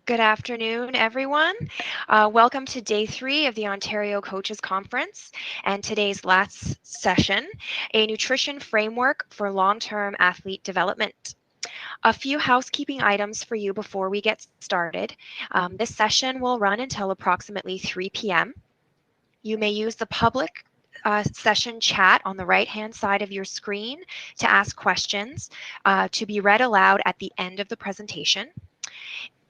Good afternoon, everyone. Welcome to day 3 of the Ontario Coaches Conference and today's last session, a nutrition framework for long-term athlete development. A few housekeeping items for you before we get started. This session will run until approximately 3 p.m. You may use the public session chat on the right-hand side of your screen to ask questions to be read aloud at the end of the presentation.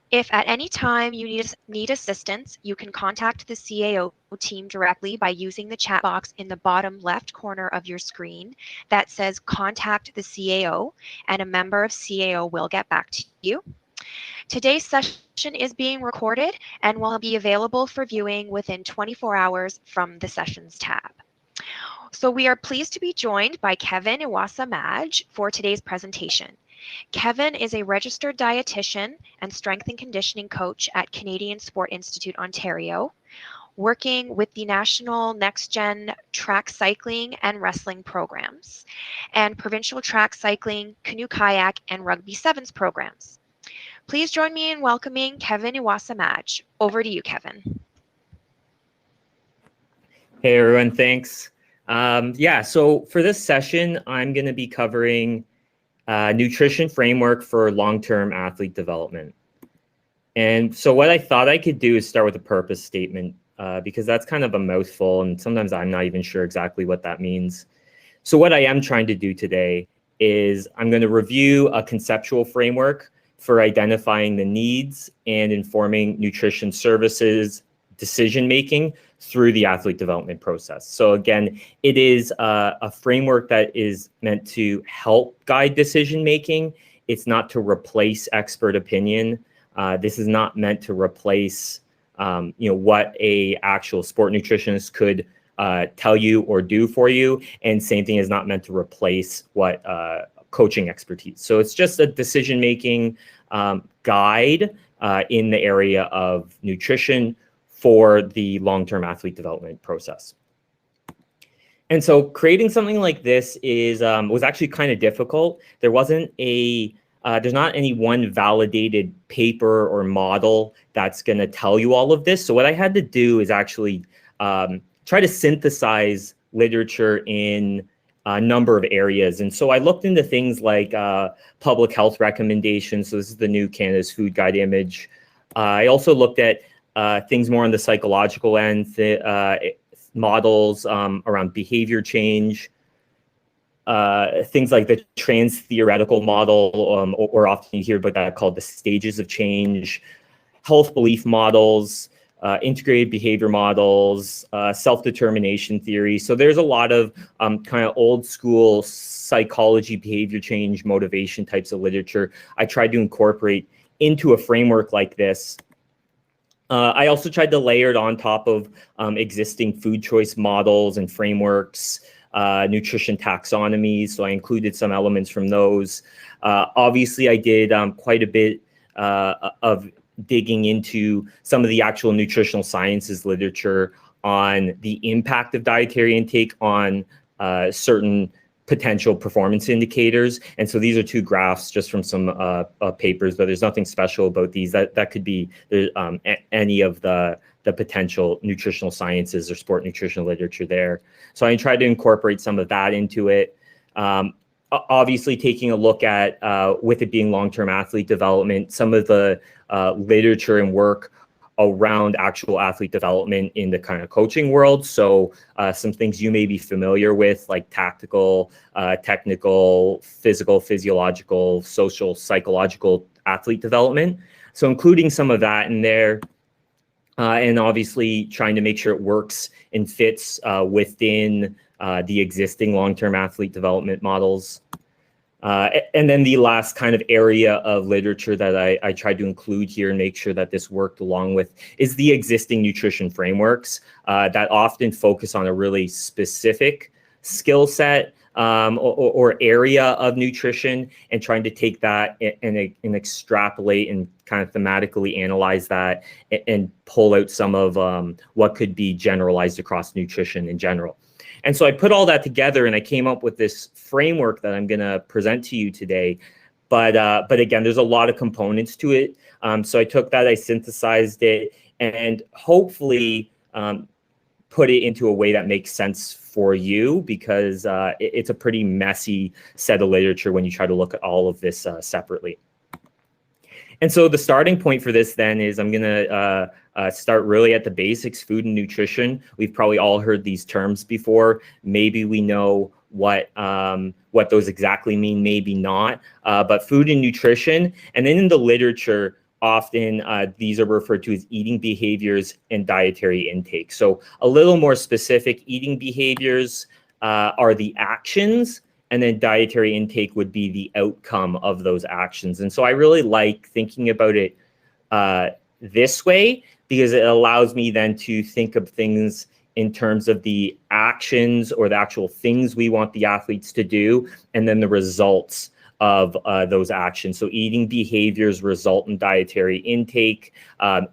If at any time you need assistance, you can contact the CAO team directly by using the chat box in the bottom left corner of your screen that says Contact the CAO, and a member of CAO will get back to you. Today's session is being recorded and will be available for viewing within 24 hours from the Sessions tab. So we are pleased to be joined by Kevin Iwasa-Madge for today's presentation. Kevin is a registered dietitian and strength and conditioning coach at Canadian Sport Institute, Ontario, working with the National Next Gen track cycling and wrestling programs, and provincial track cycling, canoe kayak, and rugby sevens programs. Please join me in welcoming Kevin Iwasa-Madge. Over to you, Kevin. Hey everyone, thanks. So for this session, I'm going to be covering nutrition framework for long-term athlete development. And so what I thought I could do is start with a purpose statement because that's kind of a mouthful and sometimes I'm not even sure exactly what that means. So what I am trying to do today is I'm going to review a conceptual framework for identifying the needs and informing nutrition services decision-making through the athlete development process. So again, it is a framework that is meant to help guide decision-making. It's not to replace expert opinion. This is not meant to replace what a actual sport nutritionist could tell you or do for you. And same thing is not meant to replace what coaching expertise. So it's just a decision-making guide in the area of nutrition for the long-term athlete development process. And so creating something like this was actually kind of difficult. There wasn't there's not any one validated paper or model that's going to tell you all of this. So what I had to do is actually try to synthesize literature in a number of areas. And so I looked into things like public health recommendations. So this is the new Canada's Food Guide image. I also looked at things more on the psychological end, models around behavior change, things like the trans theoretical model, or often you hear about that called the stages of change, health belief models, integrated behavior models, self-determination theory. So there's a lot of kind of old school psychology, behavior change, motivation types of literature I tried to incorporate into a framework like this. I also tried to layer it on top of existing food choice models and frameworks, nutrition taxonomies. So I included some elements from those. Obviously, I did quite a bit of digging into some of the actual nutritional sciences literature on the impact of dietary intake on certain potential performance indicators. And so these are two graphs just from some papers, but there's nothing special about these. That could be any of the potential nutritional sciences or sport nutrition literature there. So I tried to incorporate some of that into it. Obviously taking a look at, with it being long-term athlete development, some of the literature and work around actual athlete development in the kind of coaching world. So some things you may be familiar with, like tactical, technical, physical, physiological, social, psychological athlete development. So including some of that in there, and obviously trying to make sure it works and fits within the existing long-term athlete development models. And then the last kind of area of literature that I tried to include here and make sure that this worked along with is the existing nutrition frameworks that often focus on a really specific skill set or area of nutrition, and trying to take that and extrapolate and kind of thematically analyze that and pull out some of what could be generalized across nutrition in general. And so I put all that together and I came up with this framework that I'm going to present to you today. But again, there's a lot of components to it. So I took that, I synthesized it, and hopefully put it into a way that makes sense for you, because it's a pretty messy set of literature when you try to look at all of this separately. And so the starting point for this then is I'm going to start really at the basics, food and nutrition. We've probably all heard these terms before. Maybe we know what those exactly mean, maybe not. But food and nutrition, and then in the literature, often these are referred to as eating behaviors and dietary intake. So a little more specific, eating behaviors are the actions, and then dietary intake would be the outcome of those actions. And so I really like thinking about it this way, because it allows me then to think of things in terms of the actions or the actual things we want the athletes to do, and then the results of those actions. So eating behaviors result in dietary intake.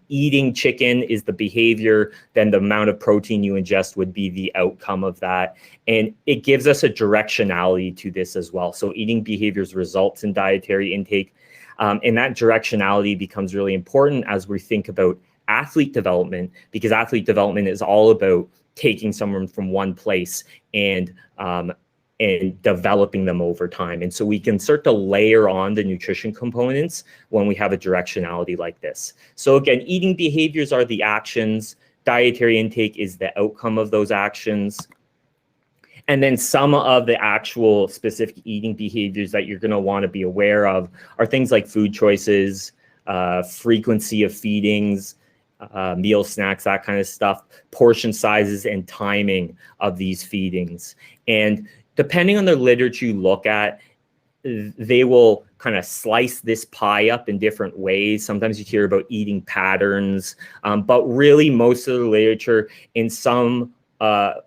Eating chicken is the behavior, then the amount of protein you ingest would be the outcome of that. And it gives us a directionality to this as well. So eating behaviors results in dietary intake. And that directionality becomes really important as we think about athlete development, because athlete development is all about taking someone from one place and developing them over time. And so we can start to layer on the nutrition components when we have a directionality like this. So again, eating behaviors are the actions, dietary intake is the outcome of those actions. And then some of the actual specific eating behaviors that you're going to want to be aware of are things like food choices, frequency of feedings, meal snacks, that kind of stuff, portion sizes and timing of these feedings. And depending on the literature you look at, they will kind of slice this pie up in different ways. Sometimes you hear about eating patterns, but really most of the literature in some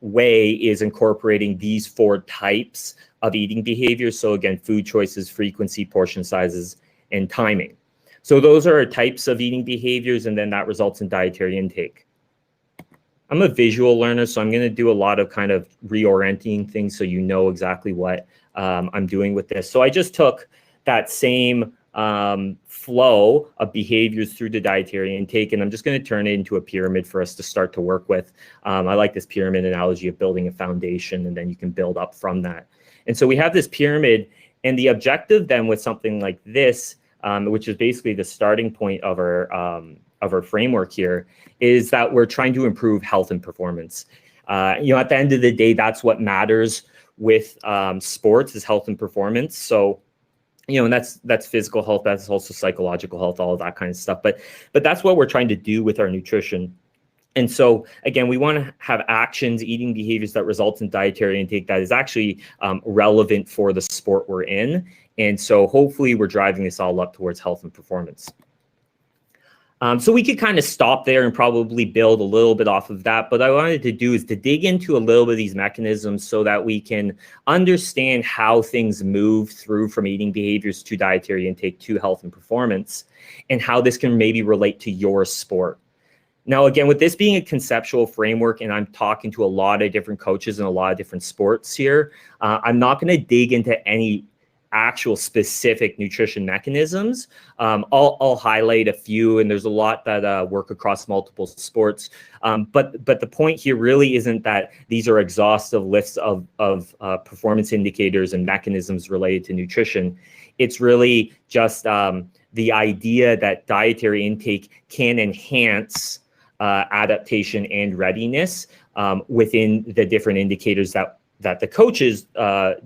way is incorporating these 4 types of eating behaviors. So again, food choices, frequency, portion sizes, and timing. So those are types of eating behaviors, and then that results in dietary intake. I'm a visual learner, so I'm going to do a lot of kind of reorienting things so you know exactly what I'm doing with this. So I just took that same flow of behaviors through the dietary intake, and I'm just going to turn it into a pyramid for us to start to work with. I like this pyramid analogy of building a foundation, and then you can build up from that. And so we have this pyramid, and the objective then with something like this, which is basically the starting point of our framework here, is that we're trying to improve health and performance. At the end of the day, that's what matters with sports, is health and performance. So, and that's physical health, that's also psychological health, all of that kind of stuff. But that's what we're trying to do with our nutrition. And so, again, we want to have actions, eating behaviors that result in dietary intake that is actually relevant for the sport we're in. And so hopefully we're driving this all up towards health and performance. So we could kind of stop there and probably build a little bit off of that. But what I wanted to do is to dig into a little bit of these mechanisms so that we can understand how things move through from eating behaviors to dietary intake to health and performance, and how this can maybe relate to your sport. Now, again, with this being a conceptual framework, and I'm talking to a lot of different coaches in a lot of different sports here, I'm not going to dig into any actual specific nutrition mechanisms. I'll highlight a few, and there's a lot that work across multiple sports. But the point here really isn't that these are exhaustive lists of performance indicators and mechanisms related to nutrition. It's really just the idea that dietary intake can enhance adaptation and readiness within the different indicators that the coaches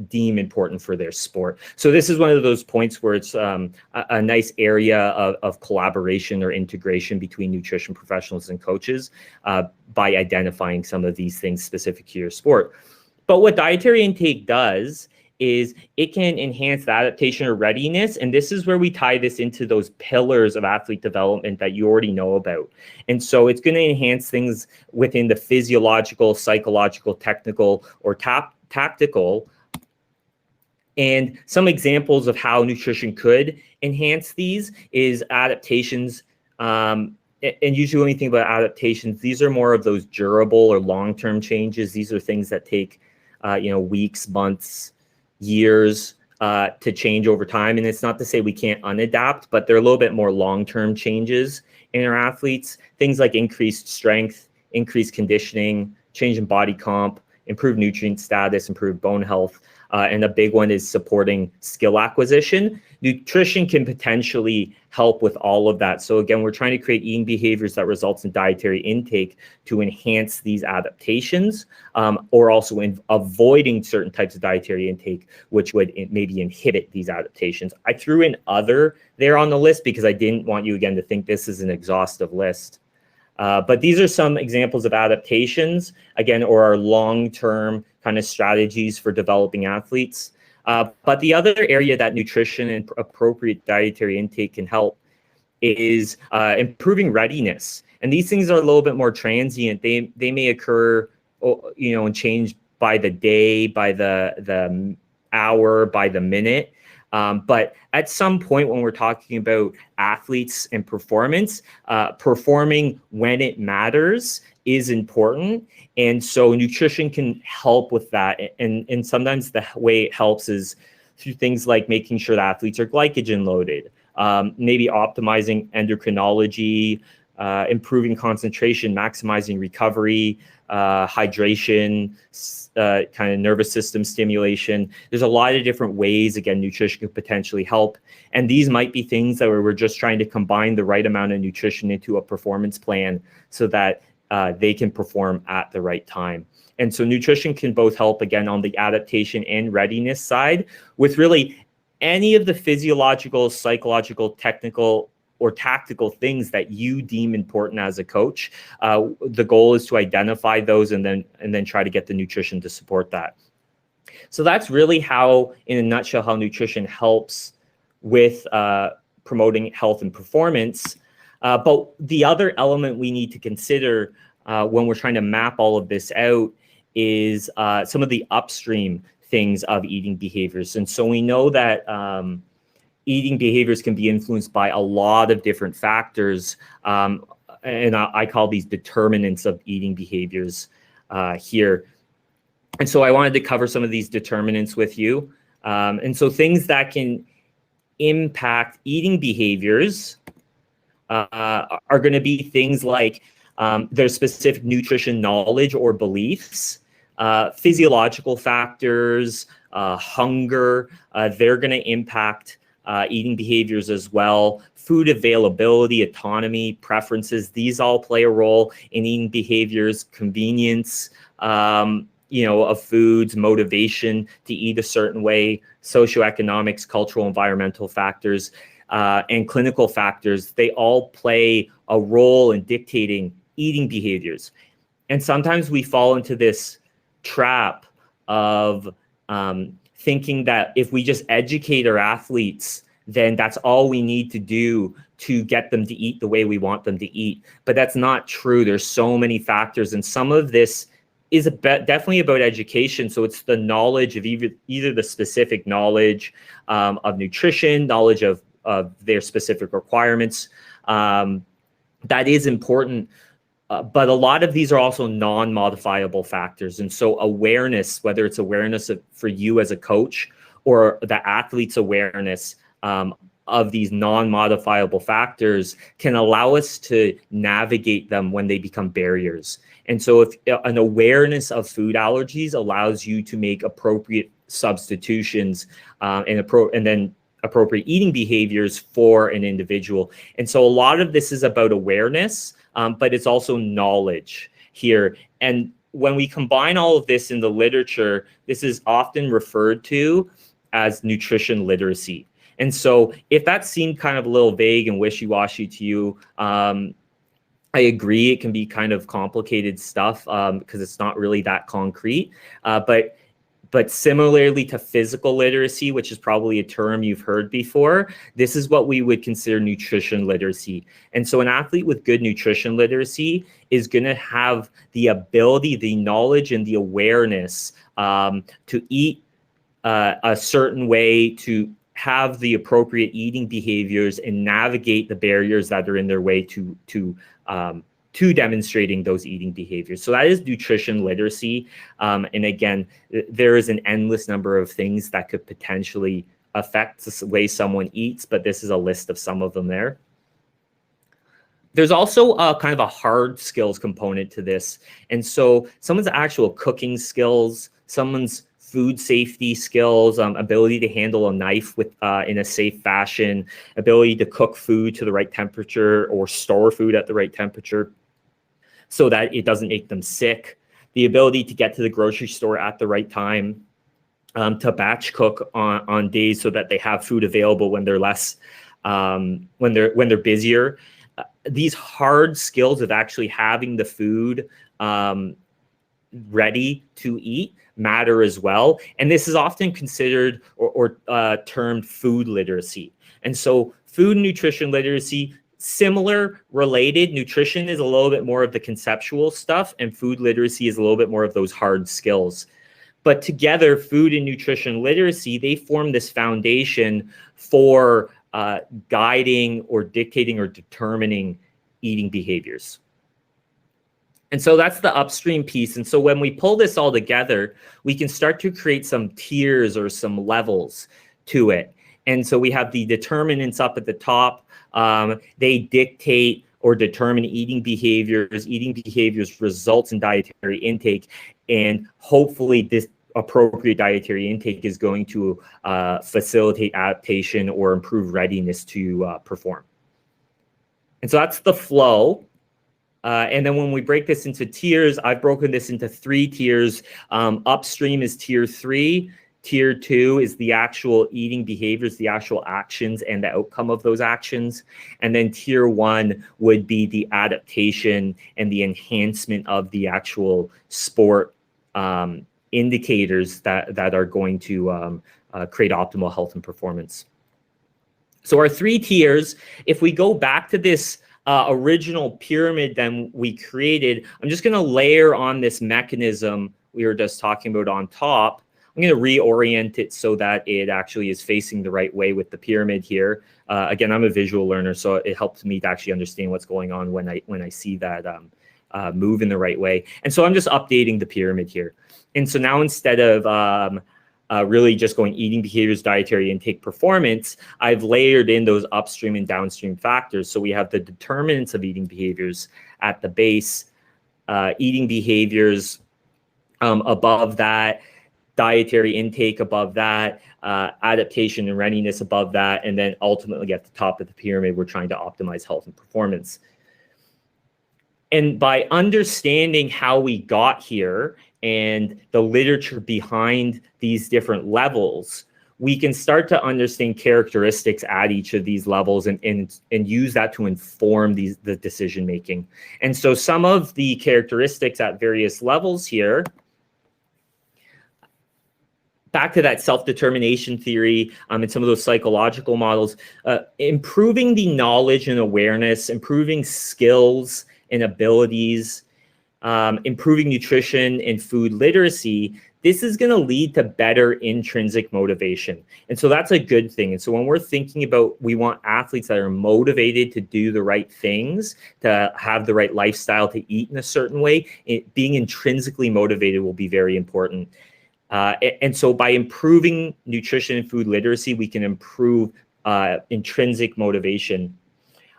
deem important for their sport. So this is one of those points where it's a nice area of collaboration or integration between nutrition professionals and coaches by identifying some of these things specific to your sport. But what dietary intake does is it can enhance the adaptation or readiness. And this is where we tie this into those pillars of athlete development that you already know about. And so it's going to enhance things within the physiological, psychological, technical, or tactical. And some examples of how nutrition could enhance these is adaptations. And usually when you think about adaptations, these are more of those durable or long-term changes. These are things that take, weeks, months, years to change over time. And it's not to say we can't unadapt, but they're a little bit more long-term changes in our athletes. Things like increased strength, increased conditioning, change in body comp, improved nutrient status, improved bone health. And a big one is supporting skill acquisition. Nutrition can potentially help with all of that. So again, we're trying to create eating behaviors that results in dietary intake to enhance these adaptations, or also in avoiding certain types of dietary intake, which would maybe inhibit these adaptations. I threw in other there on the list because I didn't want you, again, to think this is an exhaustive list. But these are some examples of adaptations, again, or our long-term kind of strategies for developing athletes. But the other area that nutrition and appropriate dietary intake can help is improving readiness. And these things are a little bit more transient. They may occur, and change by the day, by the hour, by the minute. But at some point when we're talking about athletes and performance, performing when it matters is important. And so nutrition can help with that. And sometimes the way it helps is through things like making sure that athletes are glycogen loaded, maybe optimizing endocrinology, improving concentration, maximizing recovery, hydration, kind of nervous system stimulation. There's a lot of different ways, again, nutrition could potentially help. And these might be things that we're just trying to combine the right amount of nutrition into a performance plan so that they can perform at the right time. And so nutrition can both help, again, on the adaptation and readiness side with really any of the physiological, psychological, technical, or tactical things that you deem important as a coach. The goal is to identify those and then try to get the nutrition to support that. So that's really how, in a nutshell, how nutrition helps with promoting health and performance. But the other element we need to consider when we're trying to map all of this out is some of the upstream things of eating behaviors. And so we know that eating behaviors can be influenced by a lot of different factors. And I call these determinants of eating behaviors here. And so I wanted to cover some of these determinants with you. And so things that can impact eating behaviors are going to be things like their specific nutrition knowledge or beliefs, physiological factors, hunger, they're going to impact eating behaviors as well. Food availability, autonomy, preferences, these all play a role in eating behaviors. Convenience, of foods, motivation to eat a certain way, socioeconomics, cultural, environmental factors, and clinical factors, they all play a role in dictating eating behaviors. And sometimes we fall into this trap of thinking that if we just educate our athletes, then that's all we need to do to get them to eat the way we want them to eat. But that's not true. There's so many factors, and some of this is definitely about education. So it's the knowledge of either the specific knowledge of nutrition, knowledge of their specific requirements. That is important. But a lot of these are also non-modifiable factors. And so awareness, whether it's awareness for you as a coach or the athlete's awareness of these non-modifiable factors, can allow us to navigate them when they become barriers. And so if an awareness of food allergies allows you to make appropriate substitutions and then appropriate eating behaviors for an individual. And so a lot of this is about awareness, but it's also knowledge here. And when we combine all of this in the literature, this is often referred to as nutrition literacy. And so if that seemed kind of a little vague and wishy-washy to you, I agree, it can be kind of complicated stuff because it's not really that concrete. But similarly to physical literacy, which is probably a term you've heard before, this is what we would consider nutrition literacy. And so an athlete with good nutrition literacy is going to have the ability, the knowledge, and the awareness to eat a certain way, to have the appropriate eating behaviors and navigate the barriers that are in their way to to demonstrating those eating behaviors. So that is nutrition literacy. And again, there is an endless number of things that could potentially affect the way someone eats, but this is a list of some of them there. There's also a kind of a hard skills component to this. And so someone's actual cooking skills, someone's food safety skills, ability to handle a knife in a safe fashion, ability to cook food to the right temperature or store food at the right temperature so that it doesn't make them sick, the ability to get to the grocery store at the right time, to batch cook on days so that they have food available when they're less, when they're busier. These hard skills of actually having the food ready to eat matter as well. And this is often considered or termed food literacy. And so food and nutrition literacy, similar, related. Nutrition is a little bit more of the conceptual stuff, and food literacy is a little bit more of those hard skills. But together, food and nutrition literacy, they form this foundation for guiding or dictating or determining eating behaviors. And so that's the upstream piece. And so when we pull this all together, we can start to create some tiers or some levels to it. And so we have the determinants up at the top. They dictate or determine eating behaviors. Eating behaviors results in dietary intake. And hopefully this appropriate dietary intake is going to facilitate adaptation or improve readiness to perform. And so that's the flow. And then when we break this into tiers, I've broken this into 3 tiers. Upstream is tier 3. Tier 2 is the actual eating behaviors, the actual actions and the outcome of those actions. And then tier 1 would be the adaptation and the enhancement of the actual sport indicators that are going to create optimal health and performance. So our 3 tiers, if we go back to this original pyramid then we created, I'm just going to layer on this mechanism we were just talking about on top. I'm going to reorient it so that it actually is facing the right way with the pyramid here. Again, I'm a visual learner, so it helps me to actually understand what's going on when I see that move in the right way. And so I'm just updating the pyramid here. And so now instead of really just going eating behaviors, dietary intake, performance, I've layered in those upstream and downstream factors. So we have the determinants of eating behaviors at the base, eating behaviors above that, dietary intake above that, adaptation and readiness above that, and then ultimately at the top of the pyramid, we're trying to optimize health and performance. And by understanding how we got here and the literature behind these different levels, we can start to understand characteristics at each of these levels and use that to inform the decision making. And so some of the characteristics at various levels here, back to that self-determination theory and some of those psychological models, improving the knowledge and awareness, improving skills and abilities, improving nutrition and food literacy, this is going to lead to better intrinsic motivation. And so that's a good thing. And so when we're thinking about, we want athletes that are motivated to do the right things, to have the right lifestyle, to eat in a certain way, being intrinsically motivated will be very important. And so by improving nutrition and food literacy, we can improve intrinsic motivation.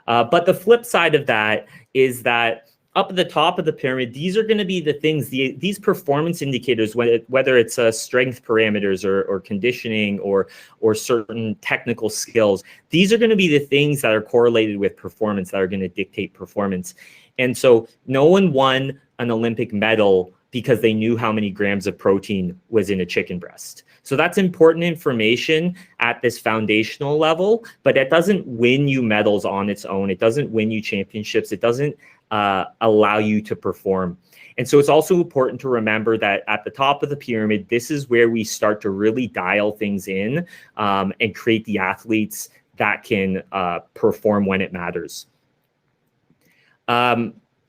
But the flip side of that is that up at the top of the pyramid, these are going to be the things, these performance indicators, whether it's strength parameters or conditioning or certain technical skills, these are going to be the things that are correlated with performance, that are going to dictate performance. And so no one won an Olympic medal because they knew how many grams of protein was in a chicken breast. So that's important information at this foundational level, but it doesn't win you medals on its own. It doesn't win you championships. It doesn't allow you to perform. And so it's also important to remember that at the top of the pyramid, this is where we start to really dial things in and create the athletes that can perform when it matters.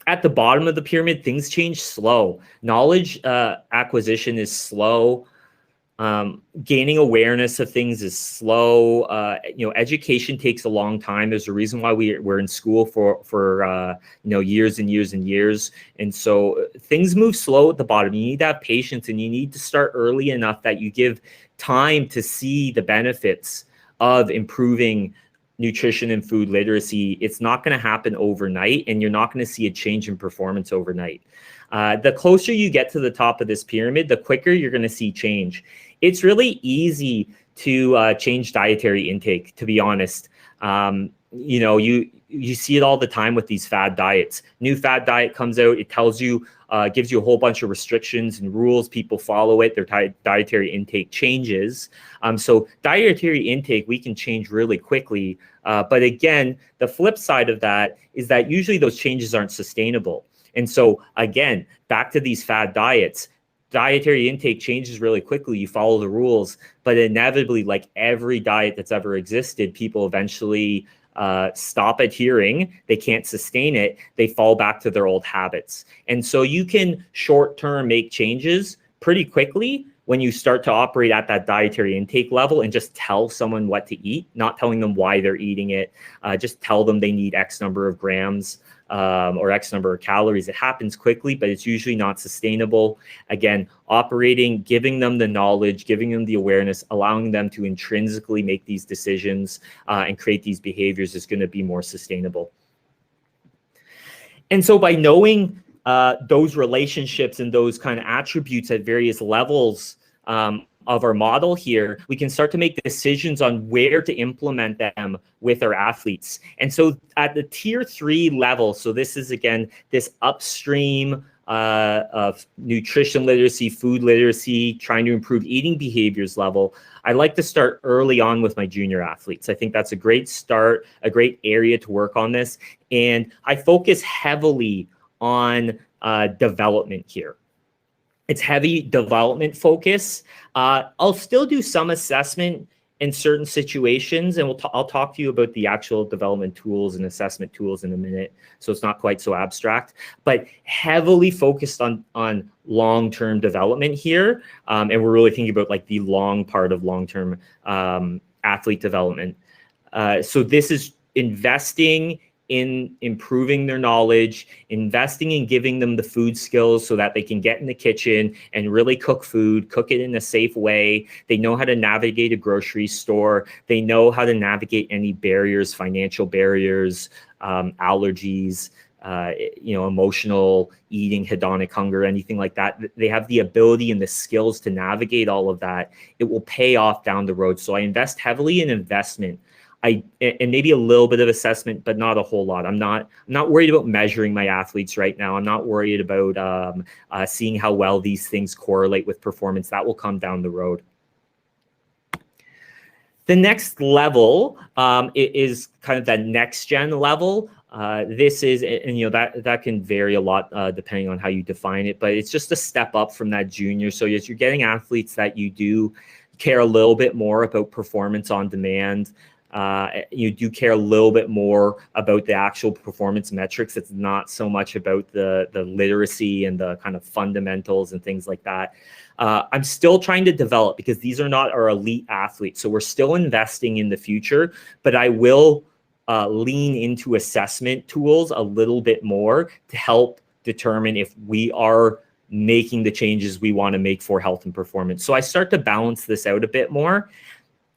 At the bottom of the pyramid, things change slow. Knowledge acquisition is slow. Gaining awareness of things is slow. Education takes a long time. There's a reason why we're in school for years and years and years. And so things move slow at the bottom. You need to have patience, and you need to start early enough that you give time to see the benefits of improving nutrition and food literacy. It's not going to happen overnight, and you're not going to see a change in performance overnight. The closer you get to the top of this pyramid, the quicker you're going to see change. It's really easy to change dietary intake, to be honest. You see it all the time with these fad diets. New fad diet comes out, it tells you, gives you a whole bunch of restrictions and rules. People follow it. Their dietary intake changes. So dietary intake, we can change really quickly. But again, the flip side of that is that usually those changes aren't sustainable. And so again, back to these fad diets, dietary intake changes really quickly. You follow the rules, but inevitably, like every diet that's ever existed, people eventually stop adhering. They can't sustain it. They fall back to their old habits. And so you can short-term make changes pretty quickly when you start to operate at that dietary intake level and just tell someone what to eat, not telling them why they're eating it. Just tell them they need X number of grams or X number of calories. It happens quickly, but it's usually not sustainable. Again, operating, giving them the knowledge, giving them the awareness, allowing them to intrinsically make these decisions and create these behaviors is going to be more sustainable. And so by knowing those relationships and those kind of attributes at various levels of our model here, we can start to make decisions on where to implement them with our athletes. And so at the tier 3 level, so this is again, this upstream of nutrition literacy, food literacy, trying to improve eating behaviors level, I like to start early on with my junior athletes. I think that's a great start, a great area to work on this. And I focus heavily on development here. It's heavy development focus. I'll still do some assessment in certain situations, and I'll talk to you about the actual development tools and assessment tools in a minute, so it's not quite so abstract, but heavily focused on long-term development here, and we're really thinking about like the long part of long-term athlete development. So this is investing in improving their knowledge, investing in giving them the food skills so that they can get in the kitchen and really cook food, cook it in a safe way. They know how to navigate a grocery store. They know how to navigate any barriers, financial barriers, allergies, emotional eating, hedonic hunger, anything like that. They have the ability and the skills to navigate all of that. It will pay off down the road. So I invest heavily in investment. And maybe a little bit of assessment, but not a whole lot. I'm not worried about measuring my athletes right now. I'm not worried about seeing how well these things correlate with performance. That will come down the road. The next level is kind of that next gen level. This is, and that can vary a lot depending on how you define it, but it's just a step up from that junior. So as you're getting athletes that you do care a little bit more about performance on demand, you do care a little bit more about the actual performance metrics. It's not so much about the literacy and the kind of fundamentals and things like that. I'm still trying to develop because these are not our elite athletes. So we're still investing in the future, but I will lean into assessment tools a little bit more to help determine if we are making the changes we want to make for health and performance. So I start to balance this out a bit more.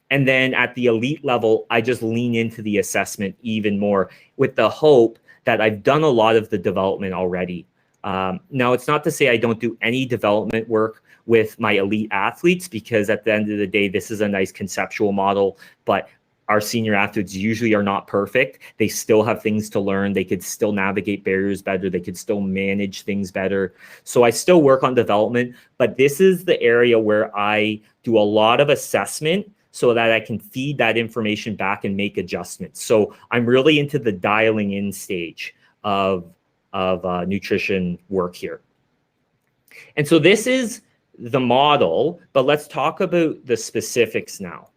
And then at the elite level, I just lean into the assessment even more with the hope that I've done a lot of the development already. Now, it's not to say I don't do any development work with my elite athletes, because at the end of the day, this is a nice conceptual model, but our senior athletes usually are not perfect. They still have things to learn. They could still navigate barriers better. They could still manage things better. So I still work on development, but this is the area where I do a lot of assessment so that I can feed that information back and make adjustments. So I'm really into the dialing in stage of nutrition work here. And so this is the model, but let's talk about the specifics now.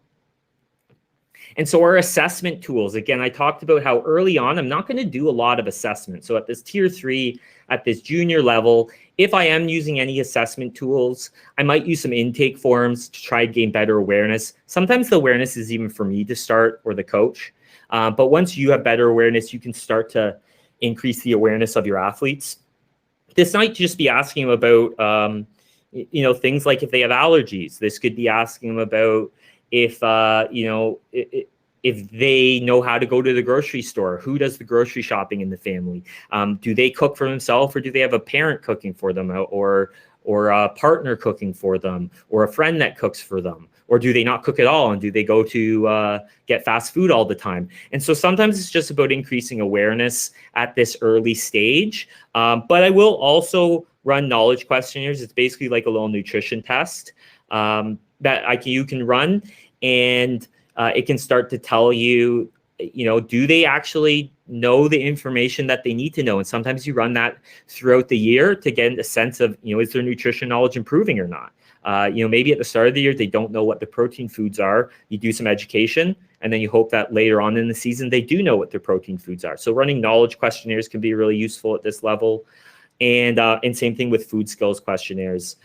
And so our assessment tools, again, I talked about how early on, I'm not going to do a lot of assessment. So at this tier 3, at this junior level, if I am using any assessment tools, I might use some intake forms to try to gain better awareness. Sometimes the awareness is even for me to start or the coach. But once you have better awareness, you can start to increase the awareness of your athletes. This might just be asking them about, things like if they have allergies. This could be asking them about if they know how to go to the grocery store, who does the grocery shopping in the family? Do they cook for themselves, or do they have a parent cooking for them, or a partner cooking for them, or a friend that cooks for them? Or do they not cook at all, and do they go to get fast food all the time? And so sometimes it's just about increasing awareness at this early stage. But I will also run knowledge questionnaires. It's basically like a little nutrition test that you can run, and it can start to tell you, do they actually know the information that they need to know? And sometimes you run that throughout the year to get a sense of, is their nutrition knowledge improving or not? Maybe at the start of the year, they don't know what the protein foods are. You do some education, and then you hope that later on in the season, they do know what their protein foods are. So running knowledge questionnaires can be really useful at this level. And same thing with food skills questionnaires,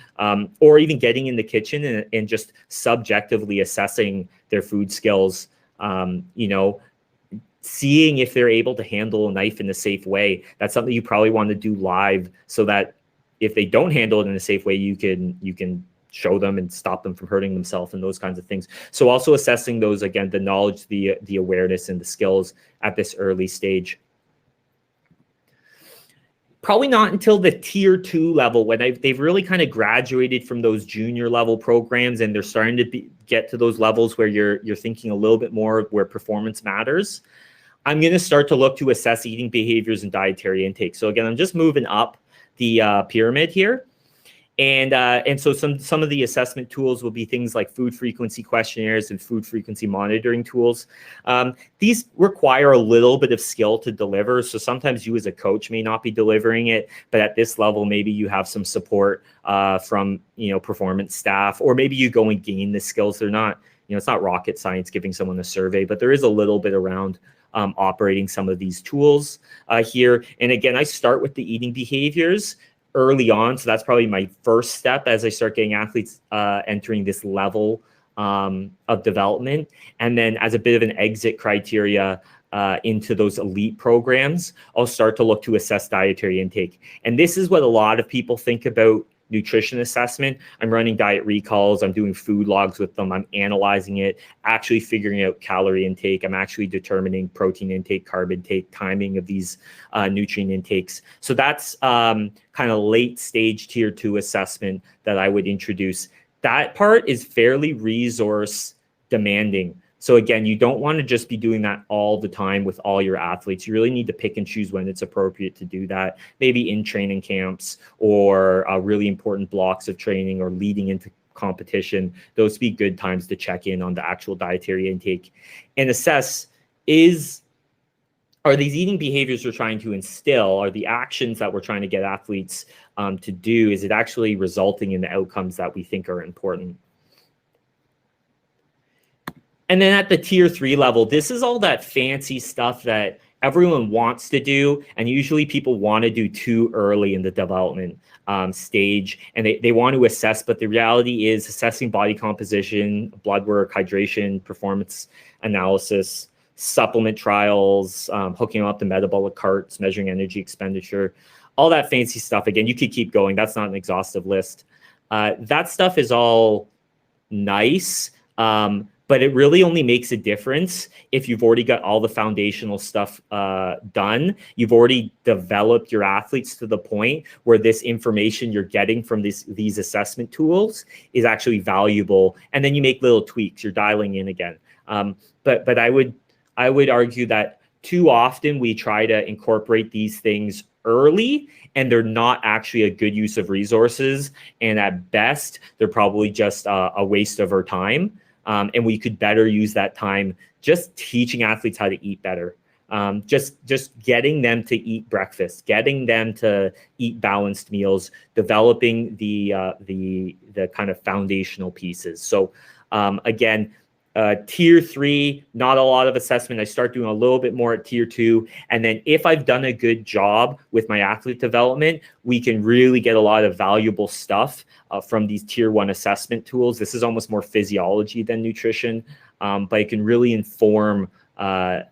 or even getting in the kitchen and just subjectively assessing their food skills, seeing if they're able to handle a knife in a safe way. That's something you probably want to do live, so that if they don't handle it in a safe way, you can show them and stop them from hurting themselves and those kinds of things. So also assessing those, again, the knowledge, the awareness, and the skills at this early stage. Probably not until the tier 2 level, when they've really kind of graduated from those junior level programs, and they're starting to get to those levels where you're thinking a little bit more where performance matters. I'm going to start to look to assess eating behaviors and dietary intake. So again, I'm just moving up the pyramid here. And so some of the assessment tools will be things like food frequency questionnaires and food frequency monitoring tools. These require a little bit of skill to deliver. So sometimes you as a coach may not be delivering it, but at this level, maybe you have some support from performance staff, or maybe you go and gain the skills. They're not, it's not rocket science giving someone a survey, but there is a little bit around operating some of these tools here. And again, I start with the eating behaviors early on. So that's probably my first step as I start getting athletes entering this level of development. And then as a bit of an exit criteria into those elite programs, I'll start to look to assess dietary intake. And this is what a lot of people think about nutrition assessment. I'm running diet recalls. I'm doing food logs with them. I'm analyzing it, actually figuring out calorie intake. I'm actually determining protein intake, carb intake, timing of these nutrient intakes. So that's kind of late stage tier 2 assessment that I would introduce. That part is fairly resource demanding. So again, you don't want to just be doing that all the time with all your athletes. You really need to pick and choose when it's appropriate to do that, maybe in training camps or really important blocks of training or leading into competition. Those would be good times to check in on the actual dietary intake and assess, are these eating behaviors we're trying to instill, are the actions that we're trying to get athletes to do, is it actually resulting in the outcomes that we think are important? And then at the tier 3 level, this is all that fancy stuff that everyone wants to do. And usually people want to do too early in the development stage. And they want to assess, but the reality is assessing body composition, blood work, hydration, performance analysis, supplement trials, hooking up the metabolic carts, measuring energy expenditure, all that fancy stuff. Again, you could keep going. That's not an exhaustive list. That stuff is all nice. But it really only makes a difference if you've already got all the foundational stuff done. You've already developed your athletes to the point where this information you're getting from these assessment tools is actually valuable. And then you make little tweaks. You're dialing in again. But I would argue that too often we try to incorporate these things early, and they're not actually a good use of resources. And at best, they're probably just a waste of our time. And we could better use that time just teaching athletes how to eat better, just getting them to eat breakfast, getting them to eat balanced meals, developing the kind of foundational pieces. So again, Tier 3, not a lot of assessment. I start doing a little bit more at Tier 2. And then if I've done a good job with my athlete development, we can really get a lot of valuable stuff from these Tier 1 assessment tools. This is almost more physiology than nutrition, but it can really inform, or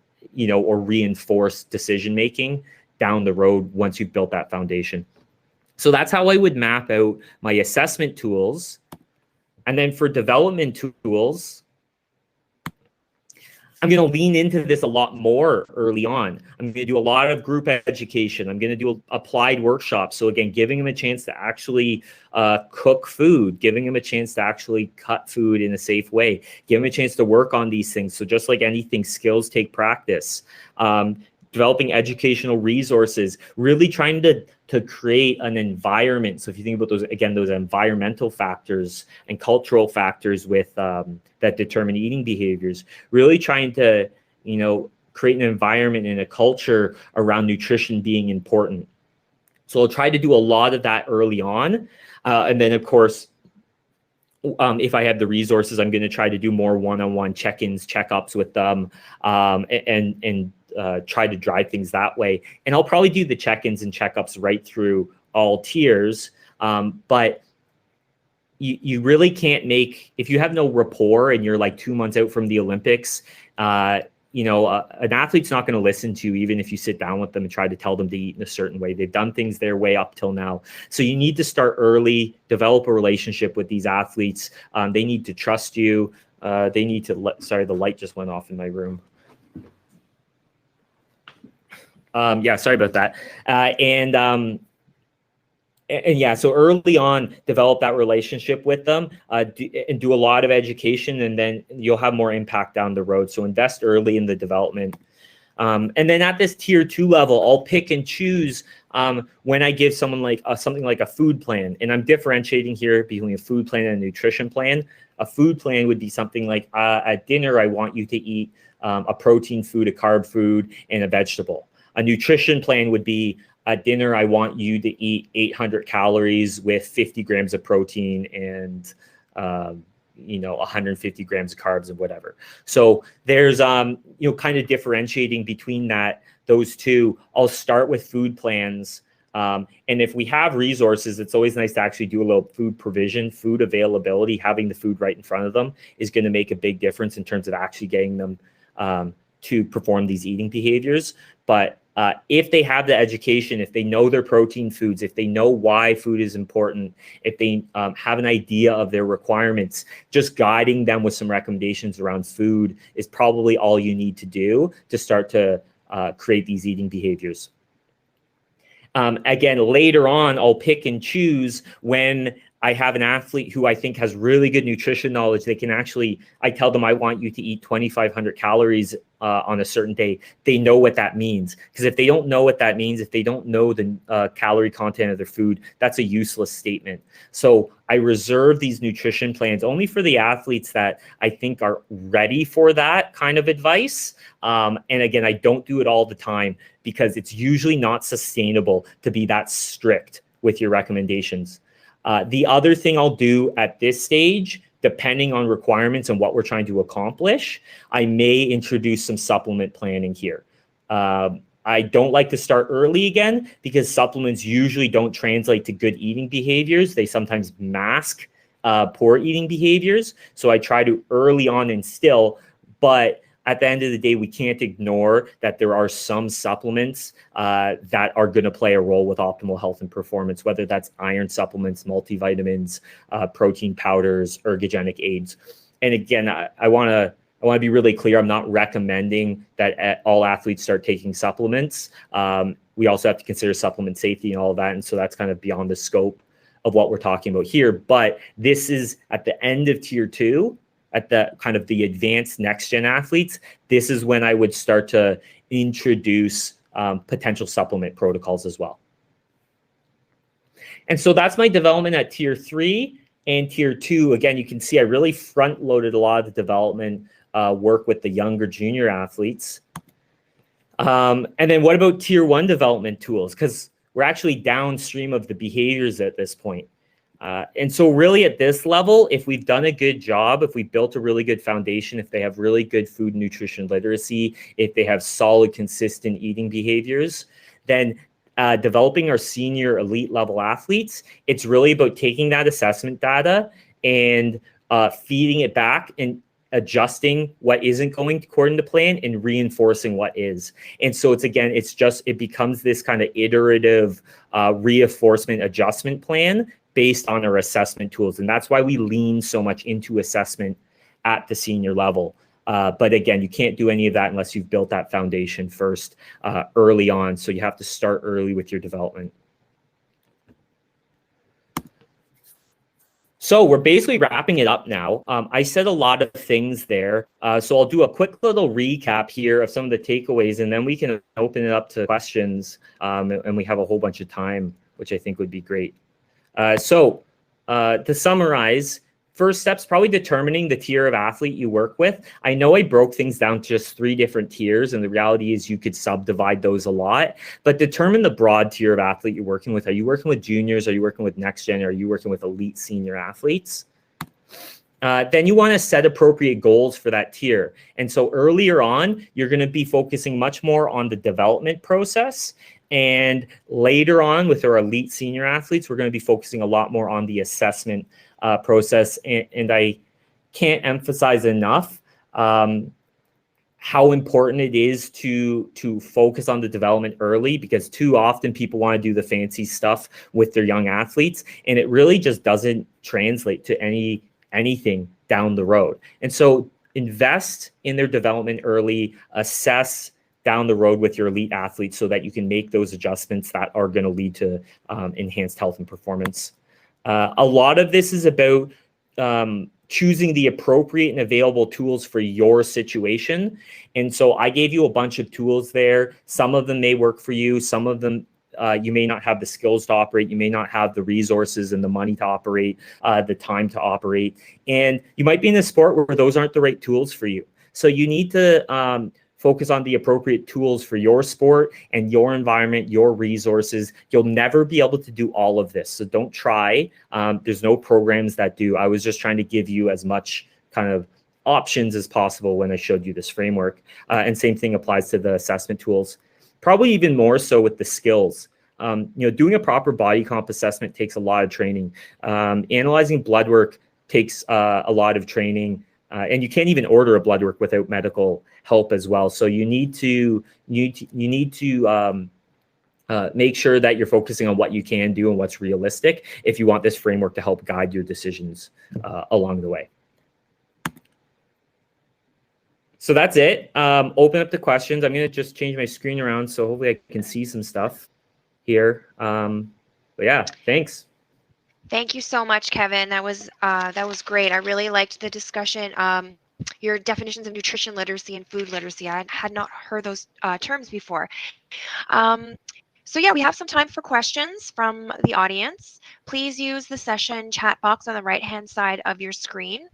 reinforce decision-making down the road once you've built that foundation. So that's how I would map out my assessment tools. And then for development tools, I'm going to lean into this a lot more early on. I'm going to do a lot of group education. I'm going to do applied workshops. So again, giving them a chance to actually cook food, giving them a chance to actually cut food in a safe way, give them a chance to work on these things. So just like anything, skills take practice. Developing educational resources, really trying to create an environment. So if you think about those, again, those environmental factors and cultural factors with that determine eating behaviors, really trying to, create an environment and a culture around nutrition being important. So I'll try to do a lot of that early on. And then of course, if I have the resources, I'm going to try to do more one-on-one check-ins, checkups with them, and try to drive things that way. And I'll probably do the check-ins and checkups right through all tiers. But you really can't make, if you have no rapport and you're like 2 months out from the Olympics, an athlete's not going to listen to you, even if you sit down with them and try to tell them to eat in a certain way. They've done things their way up till now. So you need to start early, develop a relationship with these athletes. They need to trust you. They need to, sorry, the light just went off in my room. Yeah, sorry about that. And yeah, so early on, develop that relationship with them, and do a lot of education, and then you'll have more impact down the road. So invest early in the development. And then at this tier 2 level, I'll pick and choose when I give someone like something like a food plan. And I'm differentiating here between a food plan and a nutrition plan. A food plan would be something like at dinner, I want you to eat a protein food, a carb food, and a vegetable. A nutrition plan would be at dinner, I want you to eat 800 calories with 50 grams of protein and 150 grams of carbs and whatever. So there's kind of differentiating between those two. I'll start with food plans. And if we have resources, it's always nice to actually do a little food provision, food availability. Having the food right in front of them is going to make a big difference in terms of actually getting them to perform these eating behaviors. But if they have the education, if they know their protein foods, if they know why food is important, if they have an idea of their requirements, just guiding them with some recommendations around food is probably all you need to do to start to create these eating behaviors. Again, later on, I'll pick and choose when I have an athlete who I think has really good nutrition knowledge. They can actually, I tell them I want you to eat 2,500 calories on a certain day. They know what that means. Because if they don't know what that means, if they don't know the calorie content of their food, that's a useless statement. So I reserve these nutrition plans only for the athletes that I think are ready for that kind of advice. And again, I don't do it all the time because it's usually not sustainable to be that strict with your recommendations. The other thing I'll do at this stage, depending on requirements and what we're trying to accomplish, I may introduce some supplement planning here. I don't like to start early again because supplements usually don't translate to good eating behaviors. They sometimes mask poor eating behaviors. So I try to early on instill, but at the end of the day, we can't ignore that there are some supplements that are going to play a role with optimal health and performance, whether that's iron supplements, multivitamins, protein powders, ergogenic aids. And again, I want to be really clear. I'm not recommending that all athletes start taking supplements. We also have to consider supplement safety and all of that. And so that's kind of beyond the scope of what we're talking about here. But this is at the end of tier 2. At the kind of the advanced next gen athletes, this is when I would start to introduce potential supplement protocols as well. And so that's my development at tier 3 and tier 2. Again, you can see I really front loaded a lot of the development work with the younger junior athletes. And then what about tier 1 development tools? Because we're actually downstream of the behaviors at this point. And so really at this level, if we've done a good job, if we built a really good foundation, if they have really good food and nutrition literacy, if they have solid, consistent eating behaviors, then developing our senior elite level athletes, it's really about taking that assessment data and feeding it back and adjusting what isn't going according to plan and reinforcing what is. And so it becomes this kind of iterative reinforcement adjustment plan based on our assessment tools. And that's why we lean so much into assessment at the senior level. But again, you can't do any of that unless you've built that foundation first early on. So you have to start early with your development. So we're basically wrapping it up now. I said a lot of things there. So I'll do a quick little recap here of some of the takeaways, and then we can open it up to questions. And we have a whole bunch of time, which I think would be great. So to summarize, first step's probably determining the tier of athlete you work with. I know I broke things down to just 3 different tiers, and the reality is you could subdivide those a lot, but determine the broad tier of athlete you're working with. Are you working with juniors? Are you working with next gen? Are you working with elite senior athletes? Then you want to set appropriate goals for that tier. And so earlier on, you're going to be focusing much more on the development process. And later on with our elite senior athletes, we're going to be focusing a lot more on the assessment process. And I can't emphasize enough how important it is to focus on the development early, because too often people want to do the fancy stuff with their young athletes, and it really just doesn't translate to anything down the road. And so invest in their development early, assess down the road with your elite athletes so that you can make those adjustments that are going to lead to enhanced health and performance. A lot of this is about choosing the appropriate and available tools for your situation. And so I gave you a bunch of tools there. Some of them may work for you. Some of them you may not have the skills to operate. You may not have the resources and the money to operate, the time to operate. And you might be in a sport where those aren't the right tools for you. So you need to focus on the appropriate tools for your sport and your environment, your resources. You'll never be able to do all of this. So don't try. There's no programs that do. I was just trying to give you as much kind of options as possible when I showed you this framework. And same thing applies to the assessment tools. Probably even more so with the skills. Doing a proper body comp assessment takes a lot of training. Analyzing blood work takes a lot of training. And you can't even order a blood work without medical help as well. So you need to make sure that you're focusing on what you can do and what's realistic if you want this framework to help guide your decisions along the way. So that's it. Open up the questions. I'm going to just change my screen around so hopefully I can see some stuff here. But yeah, thanks. Thank you so much, Kevin. That was great. I really liked the discussion. Your definitions of nutrition literacy and food literacy. I had not heard those terms before. So yeah, we have some time for questions from the audience. Please use the session chat box on the right-hand side of your screen.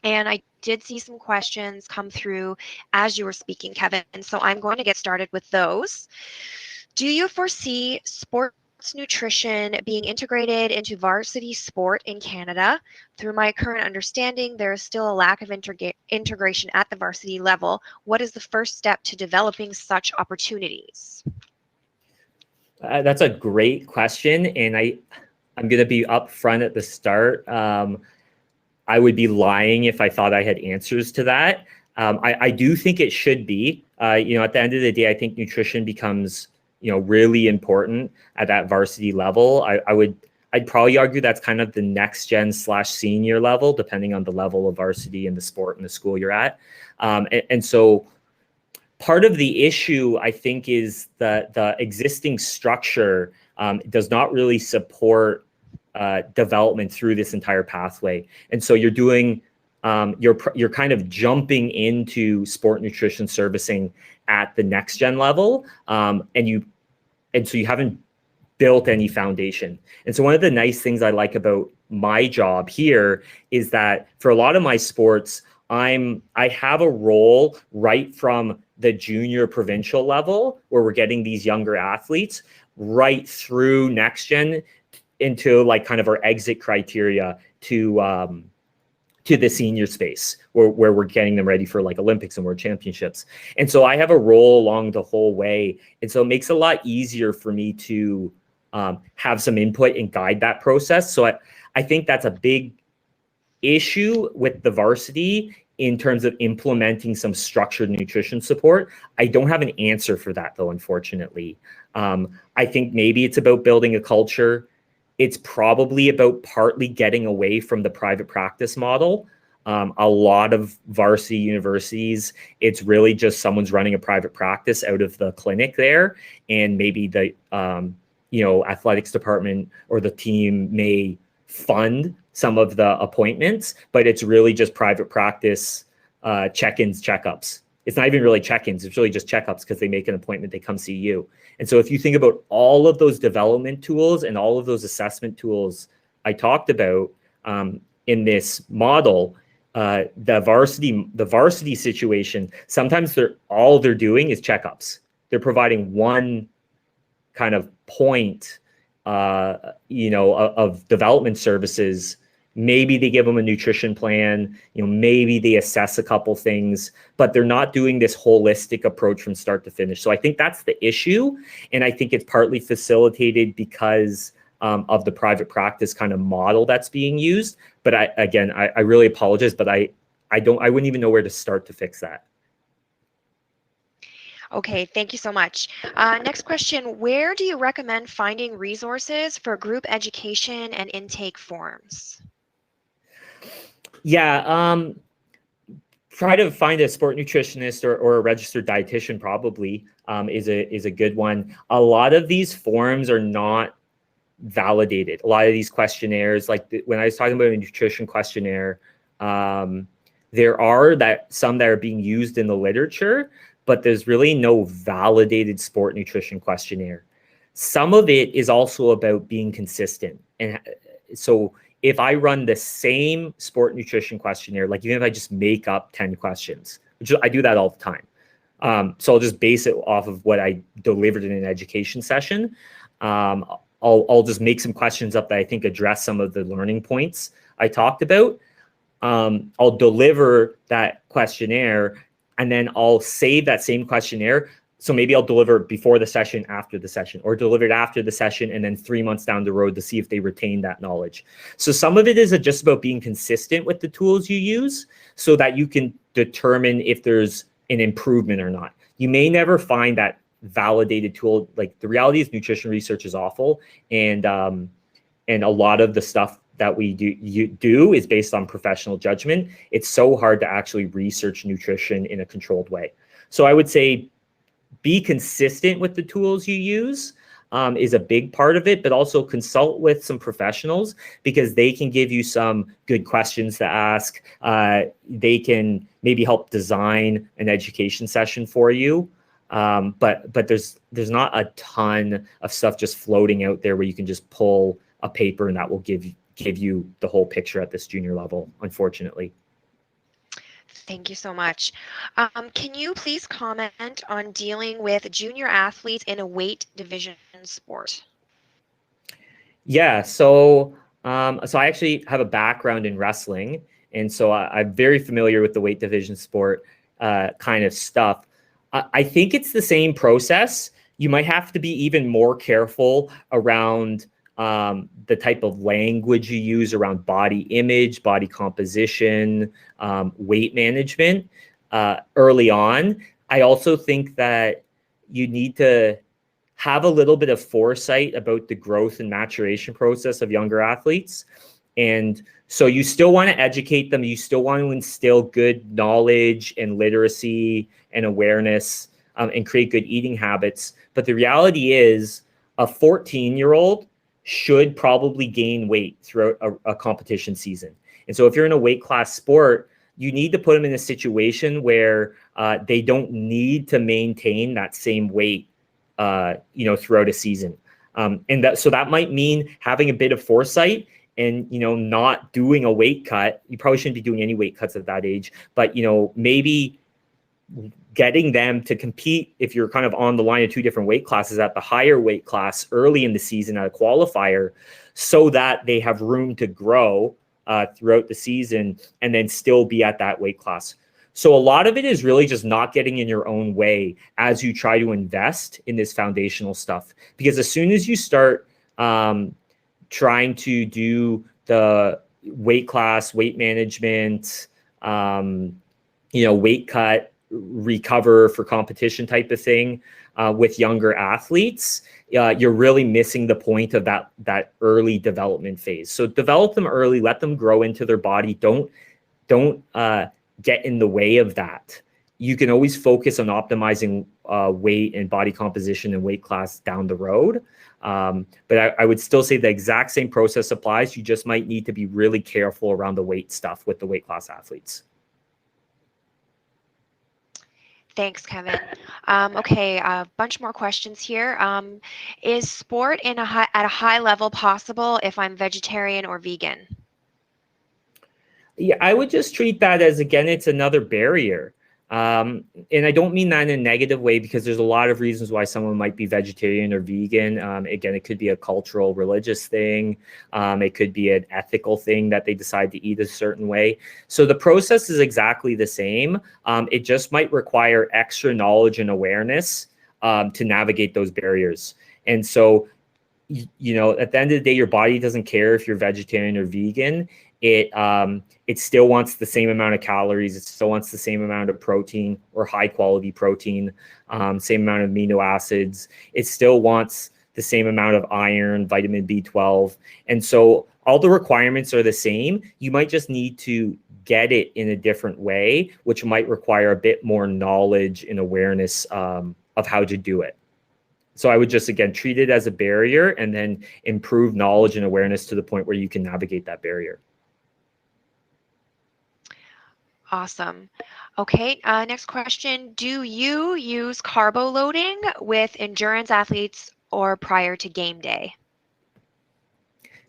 And I did see some questions come through as you were speaking, Kevin. And so I'm going to get started with those. Do you foresee sports nutrition being integrated into varsity sport in Canada? Through my current understanding, there is still a lack of integration at the varsity level. What is the first step to developing such opportunities? That's a great question. And I'm going to be upfront at the start. I would be lying if I thought I had answers to that. I do think it should be. At the end of the day, I think nutrition becomes really important at that varsity level. I'd probably argue that's kind of the next gen / senior level, depending on the level of varsity and the sport and the school you're at. And so part of the issue, I think, is that the existing structure does not really support development through this entire pathway. And so you're doing, you're kind of jumping into sport nutrition servicing at the next gen level. And so you haven't built any foundation. And so one of the nice things I like about my job here is that for a lot of my sports, I have a role right from the junior provincial level where we're getting these younger athletes right through next gen into like kind of our exit criteria to the senior space where we're getting them ready for like Olympics and World Championships. And so I have a role along the whole way. And so it makes it a lot easier for me to have some input and guide that process. So I think that's a big issue with the varsity in terms of implementing some structured nutrition support. I don't have an answer for that though, unfortunately. I think maybe it's about building a culture. It's probably about partly getting away from the private practice model. A lot of varsity universities, it's really just someone's running a private practice out of the clinic there, and maybe the athletics department or the team may fund some of the appointments, but it's really just private practice check-ins, checkups. It's not even really check-ins, it's really just checkups because they make an appointment, they come see you. And so if you think about all of those development tools and all of those assessment tools I talked about in this model, the varsity situation, sometimes all they're doing is checkups. They're providing one kind of point of development services. Maybe they give them a nutrition plan, maybe they assess a couple things, but they're not doing this holistic approach from start to finish. So I think that's the issue. And I think it's partly facilitated because of the private practice kind of model that's being used. But I really apologize, but I wouldn't even know where to start to fix that. Okay, thank you so much. Next question, where do you recommend finding resources for group education and intake forms? Yeah, try to find a sport nutritionist or a registered dietitian probably is a good one. A lot of these forms are not validated. A lot of these questionnaires, like when I was talking about a nutrition questionnaire, there are some that are being used in the literature, but there's really no validated sport nutrition questionnaire. Some of it is also about being consistent. And so if I run the same sport nutrition questionnaire, like even if I just make up 10 questions, which I do that all the time. So I'll just base it off of what I delivered in an education session. I'll just make some questions up that I think address some of the learning points I talked about. I'll deliver that questionnaire, and then I'll save that same questionnaire. So maybe I'll deliver before the session, after the session, or deliver it after the session, and then 3 months down the road to see if they retain that knowledge. So some of it is just about being consistent with the tools you use so that you can determine if there's an improvement or not. You may never find that validated tool. Like the reality is nutrition research is awful. And a lot of the stuff that we do is based on professional judgment. It's so hard to actually research nutrition in a controlled way. So I would say be consistent with the tools you use is a big part of it, but also consult with some professionals because they can give you some good questions to ask. They can maybe help design an education session for you. But there's not a ton of stuff just floating out there where you can just pull a paper and that will give you the whole picture at this junior level, unfortunately. Thank you so much. Can you please comment on dealing with junior athletes in a weight division sport? Yeah, so I actually have a background in wrestling, and so I'm very familiar with the weight division sport kind of stuff. I think it's the same process. You might have to be even more careful around the type of language you use around body image, body composition, weight management early on. I also think that you need to have a little bit of foresight about the growth and maturation process of younger athletes. And so you still want to educate them. You still want to instill good knowledge and literacy and awareness and create good eating habits. But the reality is a 14-year-old should probably gain weight throughout a competition season. And so if you're in a weight class sport, you need to put them in a situation where they don't need to maintain that same weight, throughout a season. So that might mean having a bit of foresight and, not doing a weight cut. You probably shouldn't be doing any weight cuts at that age, but, maybe getting them to compete, if you're kind of on the line of two different weight classes, at the higher weight class early in the season at a qualifier, so that they have room to grow throughout the season and then still be at that weight class. So a lot of it is really just not getting in your own way as you try to invest in this foundational stuff. Because as soon as you start trying to do the weight class, weight management, weight cut, recover for competition type of thing with younger athletes, you're really missing the point of that early development phase. So develop them early, let them grow into their body. Don't get in the way of that. You can always focus on optimizing weight and body composition and weight class down the road. But I would still say the exact same process applies. You just might need to be really careful around the weight stuff with the weight class athletes. Thanks, Kevin. Okay, a bunch more questions here. Is sport at a high level possible if I'm vegetarian or vegan? Yeah, I would just treat that as, again, it's another barrier. And I don't mean that in a negative way, because there's a lot of reasons why someone might be vegetarian or vegan. Again, it could be a cultural, religious thing. It could be an ethical thing that they decide to eat a certain way. So the process is exactly the same. It just might require extra knowledge and awareness to navigate those barriers. And so, at the end of the day, your body doesn't care if you're vegetarian or vegan. It still wants the same amount of calories. It still wants the same amount of protein, or high quality protein, same amount of amino acids. It still wants the same amount of iron, vitamin B12. And so all the requirements are the same. You might just need to get it in a different way, which might require a bit more knowledge and awareness of how to do it. So I would just, again, treat it as a barrier and then improve knowledge and awareness to the point where you can navigate that barrier. Awesome. Okay, next question. Do you use carbo loading with endurance athletes or prior to game day?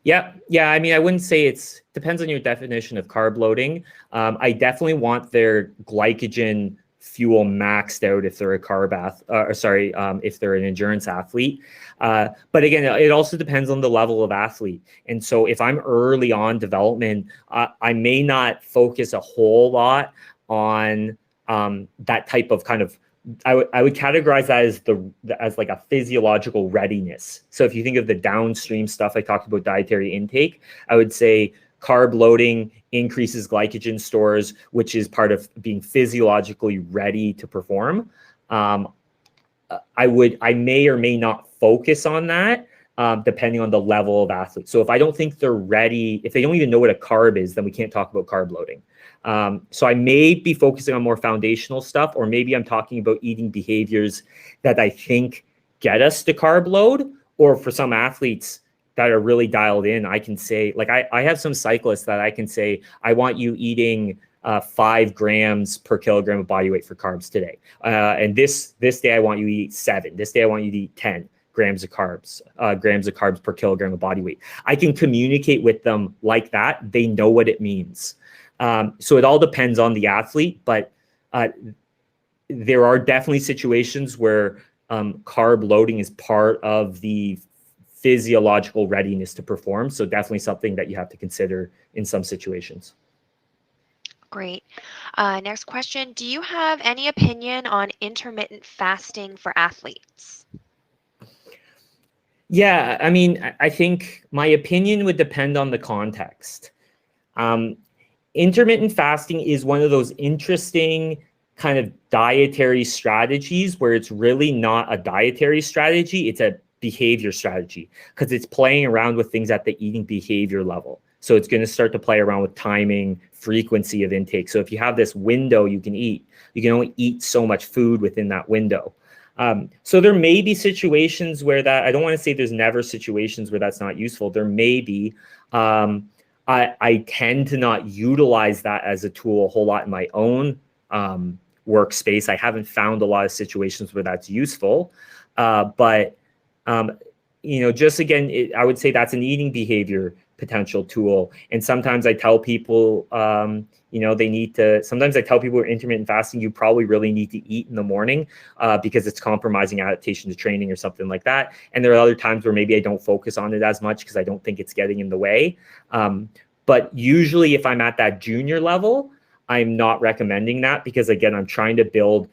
Yeah. I mean, I wouldn't say depends on your definition of carb loading. I definitely want their glycogen fuel maxed out if they're a if they're an endurance athlete. But again, it also depends on the level of athlete. And so if I'm early on development, I may not focus a whole lot on that type of kind of, I would categorize that as like a physiological readiness. So if you think of the downstream stuff I talked about, dietary intake, I would say carb loading increases glycogen stores, which is part of being physiologically ready to perform. I may or may not focus on that depending on the level of athlete. So if I don't think they're ready, if they don't even know what a carb is, then we can't talk about carb loading. So I may be focusing on more foundational stuff, or maybe I'm talking about eating behaviors that I think get us to carb load. Or for some athletes that are really dialed in, I can say, like I have some cyclists that I can say, I want you eating 5 grams per kilogram of body weight for carbs today. And this day I want you to eat 7. This day I want you to eat 10 grams of carbs per kilogram of body weight. I can communicate with them like that. They know what it means. So it all depends on the athlete, but there are definitely situations where carb loading is part of the physiological readiness to perform. So definitely something that you have to consider in some situations. Great. Next question. Do you have any opinion on intermittent fasting for athletes? Yeah, I mean, I think my opinion would depend on the context. Intermittent fasting is one of those interesting kind of dietary strategies where it's really not a dietary strategy, it's a behavior strategy, because it's playing around with things at the eating behavior level. So it's going to start to play around with timing, frequency of intake. So if you have this window you can eat, you can only eat so much food within that window. So there may be situations where that, I don't want to say there's never situations where that's not useful. There may be. I tend to not utilize that as a tool a whole lot in my own workspace. I haven't found a lot of situations where that's useful. But just again, I would say that's an eating behavior potential tool. And sometimes I tell people, sometimes I tell people with intermittent fasting, you probably really need to eat in the morning because it's compromising adaptation to training or something like that. And there are other times where maybe I don't focus on it as much because I don't think it's getting in the way. But usually if I'm at that junior level, I'm not recommending that because, again, I'm trying to build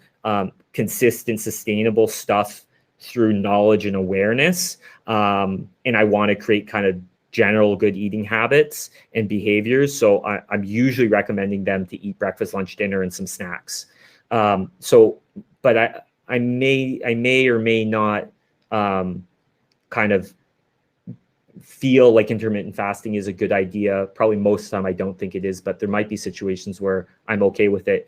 consistent, sustainable stuff through knowledge and awareness. And I want to create kind of general good eating habits and behaviors. So I'm usually recommending them to eat breakfast, lunch, dinner, and some snacks. But I may or may not kind of feel like intermittent fasting is a good idea. Probably most of the time I don't think it is, but there might be situations where I'm okay with it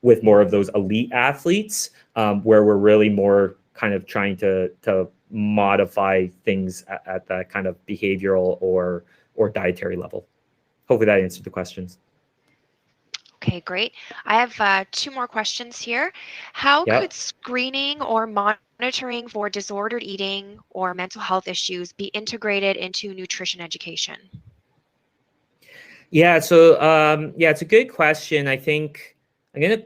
with more of those elite athletes where we're really more kind of trying to modify things at that kind of behavioral or dietary level. Hopefully that answered the questions. Okay, great. I have 2 more questions here. How could screening or monitoring for disordered eating or mental health issues be integrated into nutrition education? Yeah, so it's a good question. I think the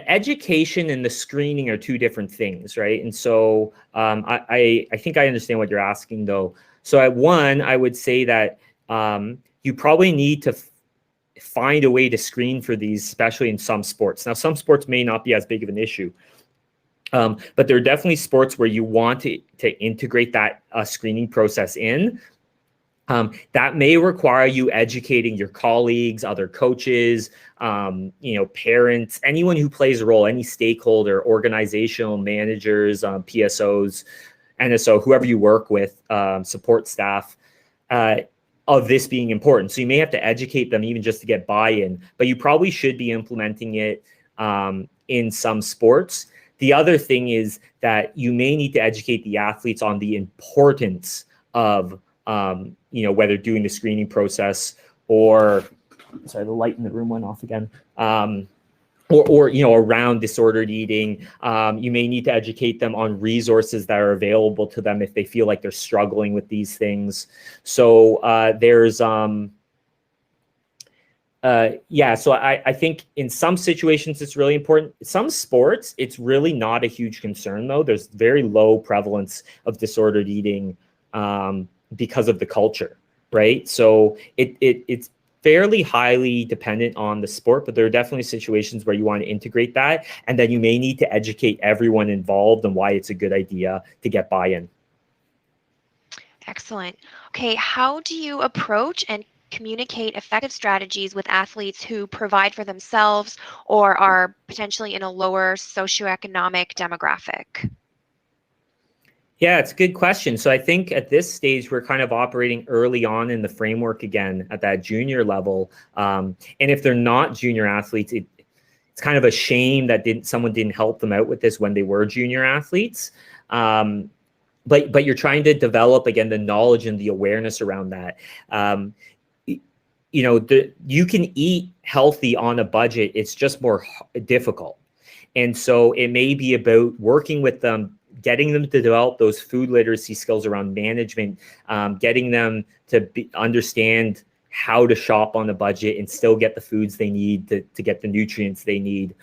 education and the screening are 2 different things, right? And so I think I understand what you're asking, though. So at one, I would say that you probably need to find a way to screen for these, especially in some sports. Now, some sports may not be as big of an issue, but there are definitely sports where you want to integrate that screening process in. That may require you educating your colleagues, other coaches, parents, anyone who plays a role, any stakeholder, organizational managers, PSOs, NSO, whoever you work with, support staff, of this being important. So you may have to educate them even just to get buy-in, but you probably should be implementing it in some sports. The other thing is that you may need to educate the athletes on the importance of whether doing the screening process or, sorry, the light in the room went off again, or around disordered eating. You may need to educate them on resources that are available to them if they feel like they're struggling with these things. So so I think in some situations it's really important. Some sports, it's really not a huge concern, though. There's very low prevalence of disordered eating because of the culture, right? So it's fairly highly dependent on the sport, but there are definitely situations where you want to integrate that, and then you may need to educate everyone involved on why it's a good idea to get buy-in. Excellent. Okay, how do you approach and communicate effective strategies with athletes who provide for themselves or are potentially in a lower socioeconomic demographic? Yeah, it's a good question. So I think at this stage, we're kind of operating early on in the framework again at that junior level. And if they're not junior athletes, it's kind of a shame that someone didn't help them out with this when they were junior athletes. But you're trying to develop, again, the knowledge and the awareness around that. You can eat healthy on a budget. It's just more difficult. And so it may be about working with them, getting them to develop those food literacy skills around management, getting them to understand how to shop on a budget and still get the foods they need to get the nutrients they need.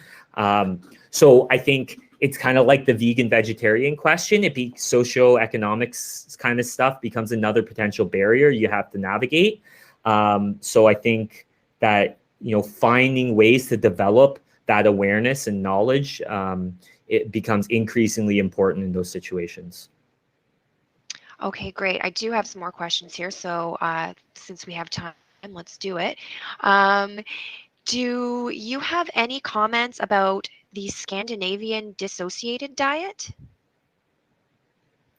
So I think it's kind of like the vegan vegetarian question. Socioeconomics kind of stuff becomes another potential barrier you have to navigate. So I think that, finding ways to develop that awareness and knowledge, it becomes increasingly important in those situations. Okay, great. I do have some more questions here. So since we have time, let's do it. Do you have any comments about the Scandinavian dissociated diet?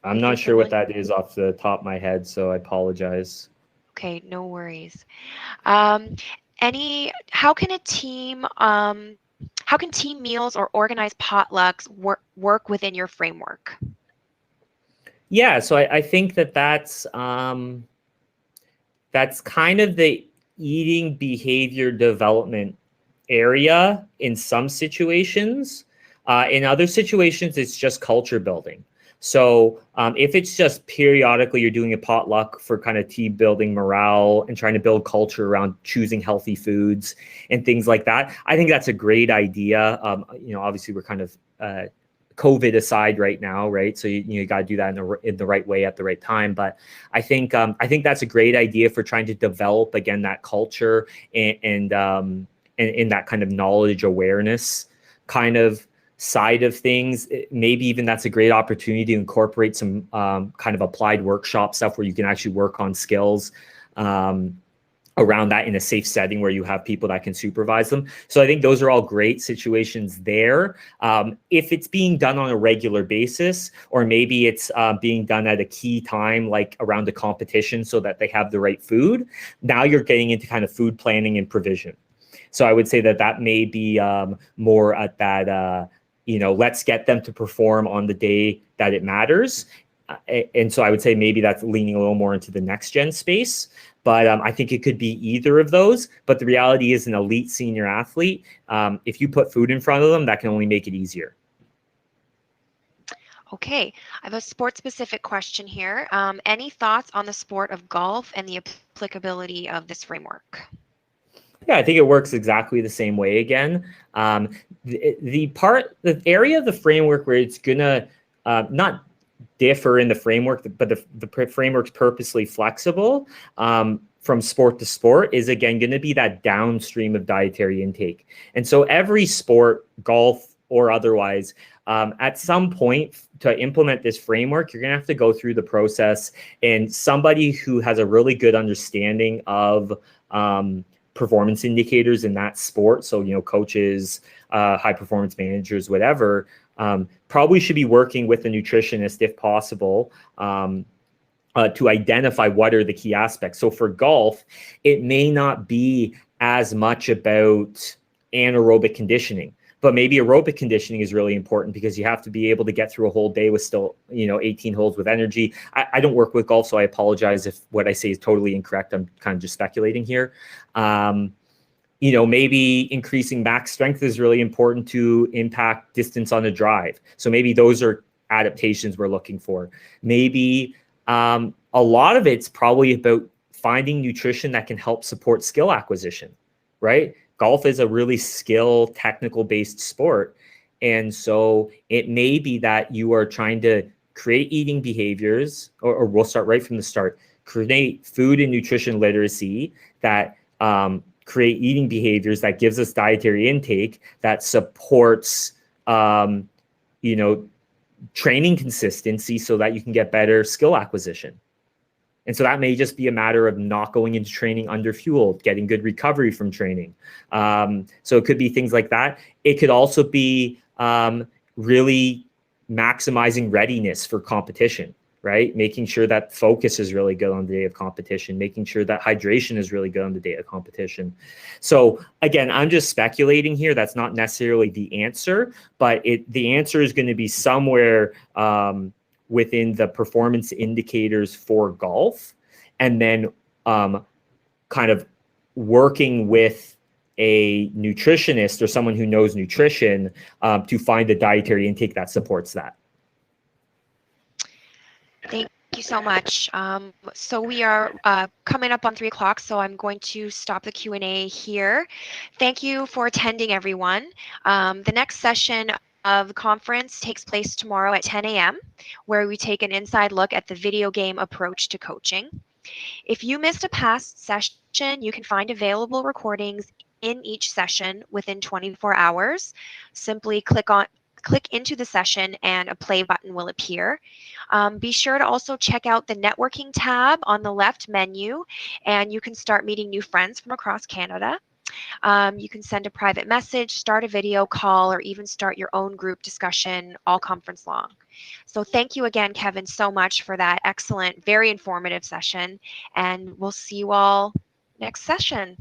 I'm not sure what that is off the top of my head, so I apologize. Okay, no worries. How can team meals or organized potlucks work within your framework? Yeah, so I think that's kind of the eating behavior development area in some situations. In other situations, it's just culture building. So if it's just periodically you're doing a potluck for kind of team building morale and trying to build culture around choosing healthy foods and things like that, I think that's a great idea. Obviously we're kind of COVID aside right now, right? So you got to do that in the right way at the right time. But I think that's a great idea for trying to develop again that culture and that kind of knowledge awareness kind of side of things. Maybe even that's a great opportunity to incorporate some kind of applied workshop stuff where you can actually work on skills around that in a safe setting where you have people that can supervise them. So I think those are all great situations there. If it's being done on a regular basis, or maybe it's being done at a key time, like around a competition so that they have the right food, now you're getting into kind of food planning and provision. So I would say that may be more at that, let's get them to perform on the day that it matters. And so I would say maybe that's leaning a little more into the next gen space. But I think it could be either of those. But the reality is an elite senior athlete, if you put food in front of them, that can only make it easier. Okay, I have a sport-specific question here. Any thoughts on the sport of golf and the applicability of this framework? Yeah, I think it works exactly the same way again. The area of the framework where it's gonna not differ in the framework, but the framework's purposely flexible from sport to sport is again going to be that downstream of dietary intake. And so every sport, golf or otherwise, at some point to implement this framework, you're going to have to go through the process, and somebody who has a really good understanding of performance indicators in that sport, so coaches, high performance managers, whatever, probably should be working with a nutritionist if possible to identify what are the key aspects. So for golf, it may not be as much about anaerobic conditioning, but maybe aerobic conditioning is really important because you have to be able to get through a whole day with still 18 holes with energy. I don't work with golf, so I apologize if what I say is totally incorrect. I'm kind of just speculating here. Maybe increasing max strength is really important to impact distance on a drive. So maybe those are adaptations we're looking for. Maybe a lot of it's probably about finding nutrition that can help support skill acquisition, right? Golf is a really skill, technical-based sport. And so it may be that you are trying to create eating behaviors, or we'll start right from the start, create food and nutrition literacy that create eating behaviors that gives us dietary intake that supports, training consistency so that you can get better skill acquisition. And so that may just be a matter of not going into training underfueled, getting good recovery from training. So it could be things like that. It could also be really maximizing readiness for competition, right? Making sure that focus is really good on the day of competition, making sure that hydration is really good on the day of competition. So again, I'm just speculating here. That's not necessarily the answer, but the answer is going to be somewhere within the performance indicators for golf, and then kind of working with a nutritionist or someone who knows nutrition to find the dietary intake that supports that. Thank you so much. So we are coming up on 3 o'clock, so I'm going to stop the Q&A here. Thank you for attending, everyone. The next session of the conference takes place tomorrow at 10 a.m., where we take an inside look at the video game approach to coaching. If you missed a past session, you can find available recordings in each session within 24 hours. Simply click into the session and a play button will appear. Be sure to also check out the networking tab on the left menu, and you can start meeting new friends from across Canada. You can send a private message, start a video call, or even start your own group discussion all conference long. So thank you again, Kevin, so much for that excellent, very informative session, and we'll see you all next session.